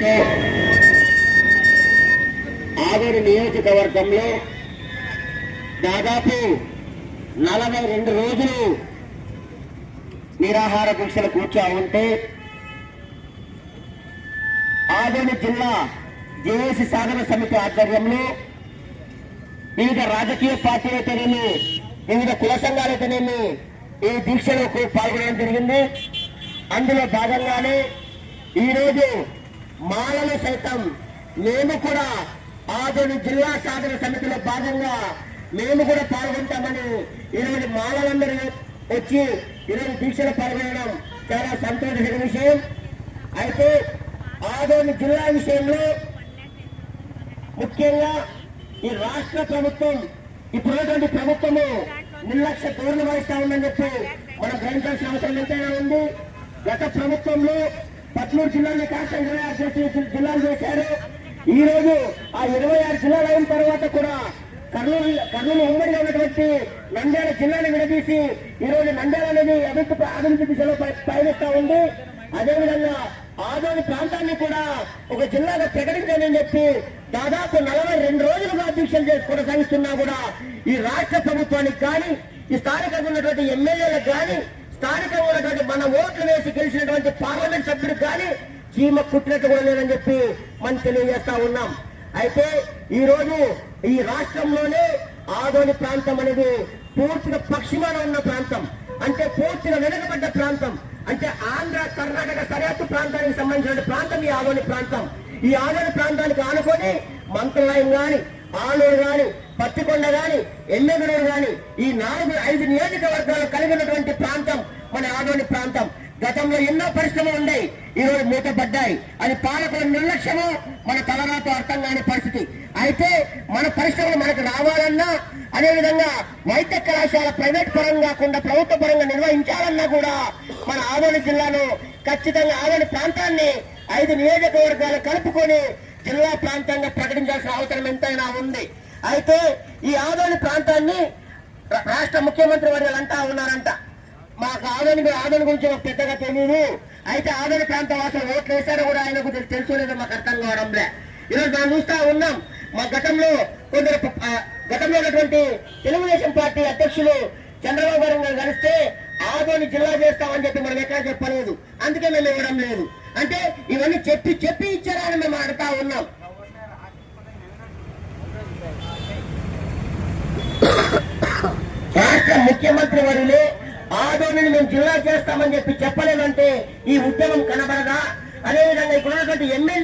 అయితే ఆదోని నియోజకవర్గంలో దాదాపు 42 రోజులు నిరాహార దీక్షలు కూర్చో ఉంటే ఆదోని జిల్లా జేఏసీ సాధన సమితి ఆధ్వర్యంలో వివిధ రాజకీయ పార్టీలైతేనేమి వివిధ కుల సంఘాలైతేనేమి ఈ దీక్షలో పాల్గొనడం జరిగింది. అందులో భాగంగానే ఈరోజు మాలలు సైతం మేము కూడా ఆదోని జిల్లా సాధన సమితిలో భాగంగా మేము కూడా పాల్గొంటామని ఈరోజు మాలలందరూ వచ్చి ఈరోజు దీక్షలో పాల్గొనడం చాలా సంతోషకర విషయం. అయితే ఆదోని జిల్లా విషయంలో ముఖ్యంగా ఈ రాష్ట్ర ప్రభుత్వం ఇప్పుడున్నటువంటి ప్రభుత్వము నిర్లక్ష్య ధోరణి వహిస్తా ఉందని చెప్పి మనం గ్రహించాల్సిన అవసరం ఎంతైనా ఉంది. గత ప్రభుత్వంలో 13 జిల్లాలను కాస్త 26 జిల్లాలు చేశారు. ఈ రోజు ఆ 26 జిల్లాలు అయిన తర్వాత కూడా కర్నూలు ఉమ్మడిగా ఉన్నటువంటి నంద్యాల జిల్లాని విడదీసి ఈ రోజు నంద్యాల అనేది అభివృద్ధి దిశలో పయనిస్తా ఉంది. అదేవిధంగా ఆదోని ప్రాంతాన్ని కూడా ఒక జిల్లాగా ప్రకటించాలని చెప్పి దాదాపు 42 రోజులుగా దీక్షలు చేసి కొనసాగిస్తున్నా కూడా ఈ రాష్ట్ర ప్రభుత్వానికి కానీ ఈ స్థానికంగా ఉన్నటువంటి ఎమ్మెల్యేలకు కానీ స్థానికంగా ఉన్నటువంటి మన ఓట్లు వేసి గెలిచినటువంటి పార్లమెంట్ సభ్యులకు కానీ చీమ కుట్టినట్టు కూడా లేదని చెప్పి మనం తెలియజేస్తా ఉన్నాం. అయితే ఈ రోజు ఈ రాష్ట్రంలోనే ఆదోని ప్రాంతం అనేది పూర్తిగా పశ్చిమాన ఉన్న ప్రాంతం, అంటే పూర్తిగా వెనుకబడ్డ ప్రాంతం, అంటే ఆంధ్ర కర్ణాటక సరిహద్దు ప్రాంతానికి సంబంధించిన ప్రాంతం ఈ ఆదోని ప్రాంతం. ఈ ఆదోని ప్రాంతానికి ఆనుకొని మంత్రాలయం గాని, ఆలూరు గాని, పత్తికొండ గాని, ఎమ్మెగనూరు గాని ఈ 4-5 నియోజకవర్గాలు కలిగినటువంటి ప్రాంతం మన ఆదోని ప్రాంతం. గతంలో ఎన్నో పరిశ్రమలు ఉన్నాయి, ఈ రోజు మూతపడ్డాయి. అది పాలకుల నిర్లక్ష్యము, మన తలరాతో అర్థం కాని పరిస్థితి. అయితే మన పరిశ్రమలు మనకు రావాలన్నా, అదేవిధంగా వైద్య కళాశాల ప్రైవేట్ పరంగా కాకుండా ప్రభుత్వ పరంగా నిర్వహించాలన్నా కూడా మన ఆదోని జిల్లాలో ఖచ్చితంగా ఆదోని ప్రాంతాన్ని 5 నియోజకవర్గాలు కలుపుకొని జిల్లా ప్రాంతంగా ప్రకటించాల్సిన అవసరం ఎంతైనా ఉంది. అయితే ఈ ఆదోని ప్రాంతాన్ని రాష్ట్ర ముఖ్యమంత్రి వర్యులు అంటా ఉన్నారంట, మాకు ఆదోని గురించి మాకు పెద్దగా తెలియదు. అయితే ఆదోని ప్రాంత వాసులు ఓట్లు వేశారో కూడా ఆయనకు తెలుసు లేదో మాకు అర్థం కావడంలే. ఈరోజు మనం చూస్తా ఉన్నాం, మా గతంలో ఉన్నటువంటి తెలుగుదేశం పార్టీ అధ్యక్షులు చంద్రబాబు గారు కలిస్తే ఆదోని జిల్లా చేస్తామని చెప్పి మనం ఎక్కడ చెప్పలేదు, అందుకే మేము ఇవ్వడం లేదు. అంటే ఇవన్నీ చెప్పి ఇచ్చారా అని మేము అడుగుతా ఉన్నాం. రాష్ట్ర ముఖ్యమంత్రి వర్యులు ఆదోనిని మేము జిల్లా చేస్తామని చెప్పి చెప్పలేదంటే ఈ ఉద్యమం కనబడదా? అదేవిధంగా ఇక్కడ ఉన్నటువంటి ఎమ్మెల్యే